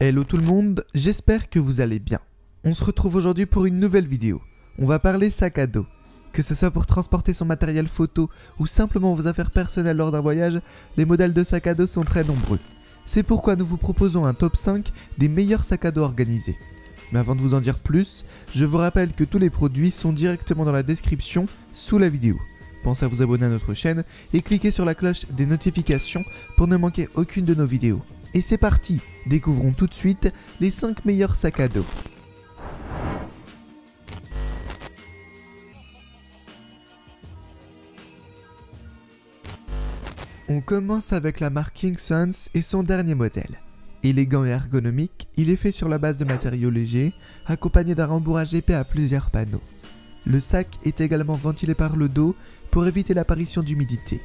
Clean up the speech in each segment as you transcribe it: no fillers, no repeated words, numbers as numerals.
Hello tout le monde, j'espère que vous allez bien. On se retrouve aujourd'hui pour une nouvelle vidéo. On va parler sac à dos. Que ce soit pour transporter son matériel photo ou simplement vos affaires personnelles lors d'un voyage, les modèles de sac à dos sont très nombreux. C'est pourquoi nous vous proposons un top 5 des meilleurs sacs à dos organisés. Mais avant de vous en dire plus, je vous rappelle que tous les produits sont directement dans la description sous la vidéo. Pensez à vous abonner à notre chaîne et cliquez sur la cloche des notifications pour ne manquer aucune de nos vidéos. Et c'est parti, découvrons tout de suite les 5 meilleurs sacs à dos. On commence avec la marque King Sons et son dernier modèle. Élégant et ergonomique, il est fait sur la base de matériaux légers, accompagné d'un rembourrage épais à plusieurs panneaux. Le sac est également ventilé par le dos pour éviter l'apparition d'humidité.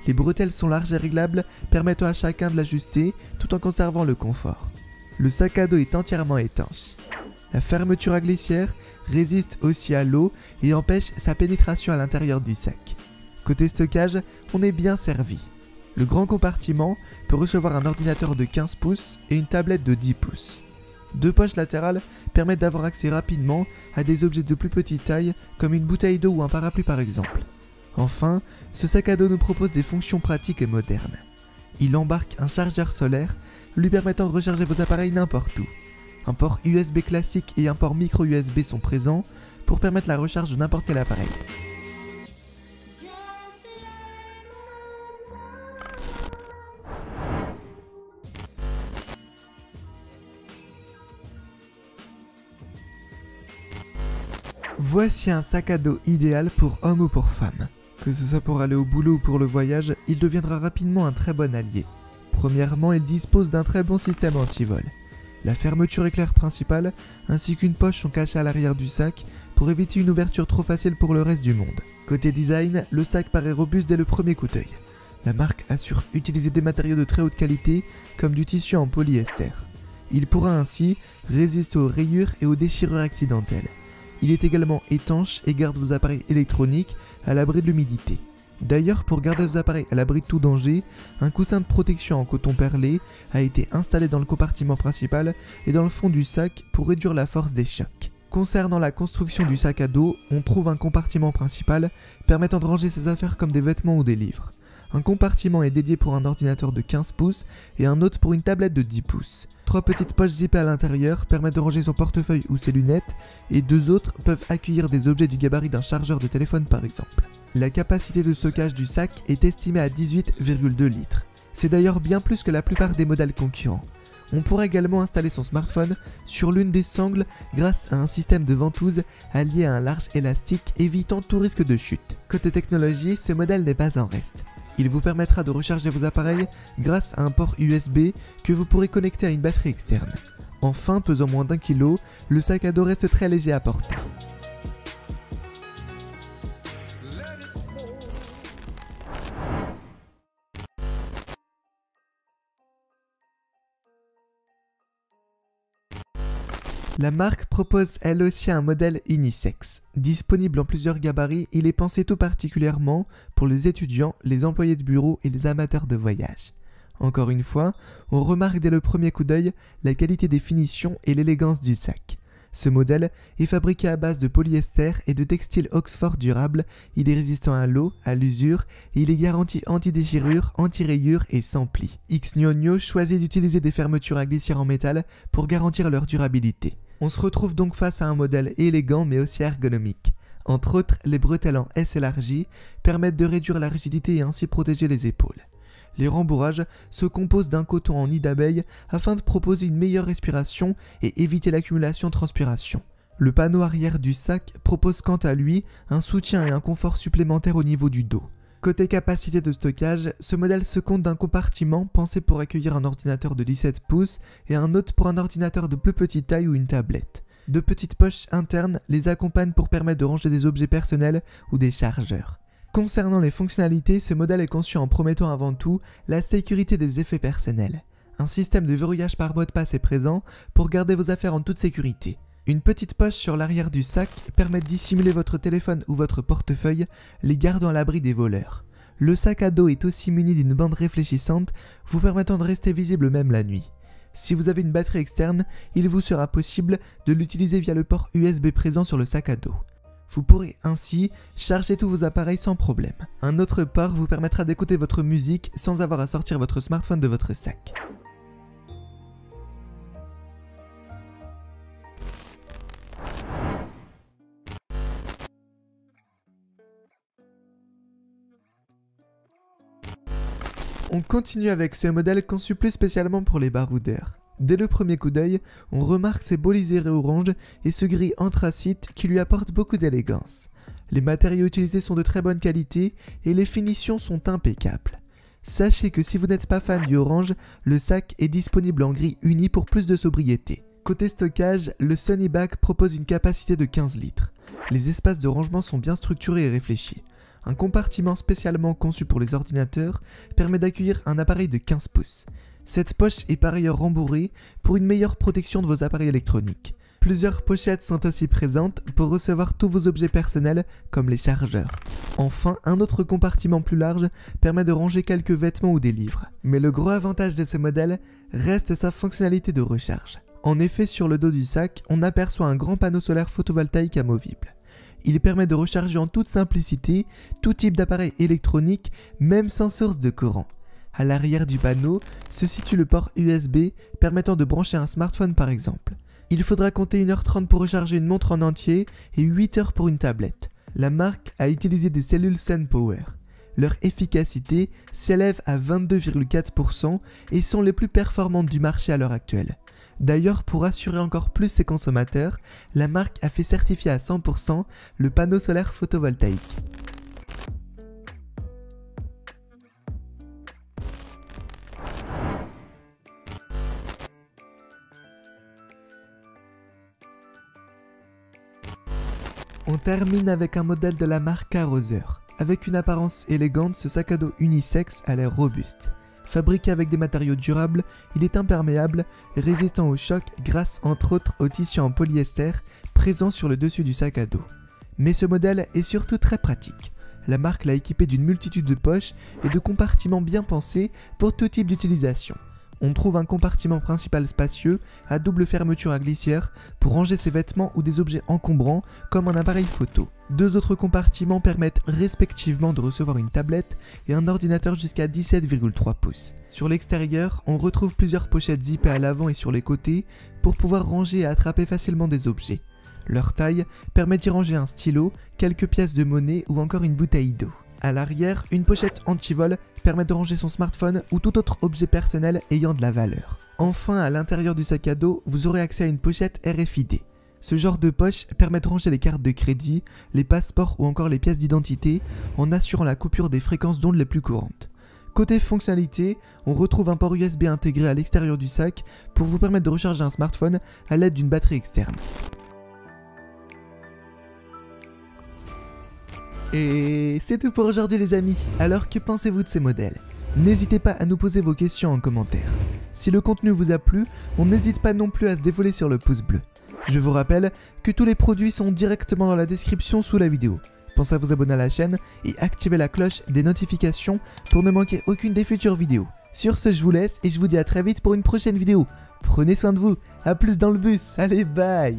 Les bretelles sont larges et réglables, permettant à chacun de l'ajuster tout en conservant le confort. Le sac à dos est entièrement étanche. La fermeture à glissière résiste aussi à l'eau et empêche sa pénétration à l'intérieur du sac. Côté stockage, on est bien servi. Le grand compartiment peut recevoir un ordinateur de 15 pouces et une tablette de 10 pouces. Deux poches latérales permettent d'avoir accès rapidement à des objets de plus petite taille comme une bouteille d'eau ou un parapluie par exemple. Enfin, ce sac à dos nous propose des fonctions pratiques et modernes. Il embarque un chargeur solaire, lui permettant de recharger vos appareils n'importe où. Un port USB classique et un port micro USB sont présents pour permettre la recharge de n'importe quel appareil. Voici un sac à dos idéal pour homme ou pour femme. Que ce soit pour aller au boulot ou pour le voyage, il deviendra rapidement un très bon allié. Premièrement, il dispose d'un très bon système anti-vol. La fermeture éclair principale ainsi qu'une poche sont cachées à l'arrière du sac pour éviter une ouverture trop facile pour le reste du monde. Côté design, le sac paraît robuste dès le premier coup d'œil. La marque assure utiliser des matériaux de très haute qualité comme du tissu en polyester. Il pourra ainsi résister aux rayures et aux déchirures accidentelles. Il est également étanche et garde vos appareils électroniques à l'abri de l'humidité. D'ailleurs, pour garder vos appareils à l'abri de tout danger, un coussin de protection en coton perlé a été installé dans le compartiment principal et dans le fond du sac pour réduire la force des chocs. Concernant la construction du sac à dos, on trouve un compartiment principal permettant de ranger ses affaires comme des vêtements ou des livres. Un compartiment est dédié pour un ordinateur de 15 pouces et un autre pour une tablette de 10 pouces. 3 petites poches zippées à l'intérieur permettent de ranger son portefeuille ou ses lunettes et 2 autres peuvent accueillir des objets du gabarit d'un chargeur de téléphone par exemple. La capacité de stockage du sac est estimée à 18,2 litres. C'est d'ailleurs bien plus que la plupart des modèles concurrents. On pourra également installer son smartphone sur l'une des sangles grâce à un système de ventouse allié à un large élastique évitant tout risque de chute. Côté technologie, ce modèle n'est pas en reste. Il vous permettra de recharger vos appareils grâce à un port USB que vous pourrez connecter à une batterie externe. Enfin, pesant moins d'1 kg, le sac à dos reste très léger à porter. La marque propose elle aussi un modèle unisexe. Disponible en plusieurs gabarits, il est pensé tout particulièrement pour les étudiants, les employés de bureau et les amateurs de voyage. Encore une fois, on remarque dès le premier coup d'œil la qualité des finitions et l'élégance du sac. Ce modèle est fabriqué à base de polyester et de textile Oxford durable, il est résistant à l'eau, à l'usure et il est garanti anti-déchirure, anti-rayures et sans plis. Xnionio choisit d'utiliser des fermetures à glissière en métal pour garantir leur durabilité. On se retrouve donc face à un modèle élégant mais aussi ergonomique. Entre autres, les bretelles en S élargies permettent de réduire la rigidité et ainsi protéger les épaules. Les rembourrages se composent d'un coton en nid d'abeille afin de proposer une meilleure respiration et éviter l'accumulation de transpiration. Le panneau arrière du sac propose quant à lui un soutien et un confort supplémentaire au niveau du dos. Côté capacité de stockage, ce modèle se compte d'un compartiment pensé pour accueillir un ordinateur de 17 pouces et un autre pour un ordinateur de plus petite taille ou une tablette. Deux petites poches internes les accompagnent pour permettre de ranger des objets personnels ou des chargeurs. Concernant les fonctionnalités, ce modèle est conçu en promettant avant tout la sécurité des effets personnels. Un système de verrouillage par mot de passe est présent pour garder vos affaires en toute sécurité. Une petite poche sur l'arrière du sac permet de dissimuler votre téléphone ou votre portefeuille, les gardant à l'abri des voleurs. Le sac à dos est aussi muni d'une bande réfléchissante, vous permettant de rester visible même la nuit. Si vous avez une batterie externe, il vous sera possible de l'utiliser via le port USB présent sur le sac à dos. Vous pourrez ainsi charger tous vos appareils sans problème. Un autre port vous permettra d'écouter votre musique sans avoir à sortir votre smartphone de votre sac. On continue avec ce modèle conçu plus spécialement pour les baroudeurs. Dès le premier coup d'œil, on remarque ses beaux liserés orange et ce gris anthracite qui lui apporte beaucoup d'élégance. Les matériaux utilisés sont de très bonne qualité et les finitions sont impeccables. Sachez que si vous n'êtes pas fan du orange, le sac est disponible en gris uni pour plus de sobriété. Côté stockage, le Sunny Bag propose une capacité de 15 litres. Les espaces de rangement sont bien structurés et réfléchis. Un compartiment spécialement conçu pour les ordinateurs permet d'accueillir un appareil de 15 pouces. Cette poche est par ailleurs rembourrée pour une meilleure protection de vos appareils électroniques. Plusieurs pochettes sont aussi présentes pour recevoir tous vos objets personnels comme les chargeurs. Enfin, un autre compartiment plus large permet de ranger quelques vêtements ou des livres. Mais le gros avantage de ce modèle reste sa fonctionnalité de recharge. En effet, sur le dos du sac, on aperçoit un grand panneau solaire photovoltaïque amovible. Il permet de recharger en toute simplicité tout type d'appareil électronique, même sans source de courant. À l'arrière du panneau se situe le port USB permettant de brancher un smartphone par exemple. Il faudra compter 1h30 pour recharger une montre en entier et 8 heures pour une tablette. La marque a utilisé des cellules SunPower. Leur efficacité s'élève à 22,4% et sont les plus performantes du marché à l'heure actuelle. D'ailleurs, pour assurer encore plus ses consommateurs, la marque a fait certifier à 100% le panneau solaire photovoltaïque. On termine avec un modèle de la marque Arroseur. Avec une apparence élégante, ce sac à dos unisexe a l'air robuste. Fabriqué avec des matériaux durables, il est imperméable et résistant au choc grâce entre autres au tissu en polyester présent sur le dessus du sac à dos. Mais ce modèle est surtout très pratique. La marque l'a équipé d'une multitude de poches et de compartiments bien pensés pour tout type d'utilisation. On trouve un compartiment principal spacieux à double fermeture à glissière pour ranger ses vêtements ou des objets encombrants comme un appareil photo. Deux autres compartiments permettent respectivement de recevoir une tablette et un ordinateur jusqu'à 17,3 pouces. Sur l'extérieur, on retrouve plusieurs pochettes zippées à l'avant et sur les côtés pour pouvoir ranger et attraper facilement des objets. Leur taille permet d'y ranger un stylo, quelques pièces de monnaie ou encore une bouteille d'eau. À l'arrière, une pochette anti-vol permet de ranger son smartphone ou tout autre objet personnel ayant de la valeur. Enfin, à l'intérieur du sac à dos, vous aurez accès à une pochette RFID. Ce genre de poche permet de ranger les cartes de crédit, les passeports ou encore les pièces d'identité en assurant la coupure des fréquences d'ondes les plus courantes. Côté fonctionnalité, on retrouve un port USB intégré à l'extérieur du sac pour vous permettre de recharger un smartphone à l'aide d'une batterie externe. Et c'est tout pour aujourd'hui les amis, alors que pensez-vous de ces modèles? N'hésitez pas à nous poser vos questions en commentaire. Si le contenu vous a plu, on n'hésite pas non plus à se dévoiler sur le pouce bleu. Je vous rappelle que tous les produits sont directement dans la description sous la vidéo. Pensez à vous abonner à la chaîne et activer la cloche des notifications pour ne manquer aucune des futures vidéos. Sur ce, je vous laisse et je vous dis à très vite pour une prochaine vidéo. Prenez soin de vous, à plus dans le bus, allez bye!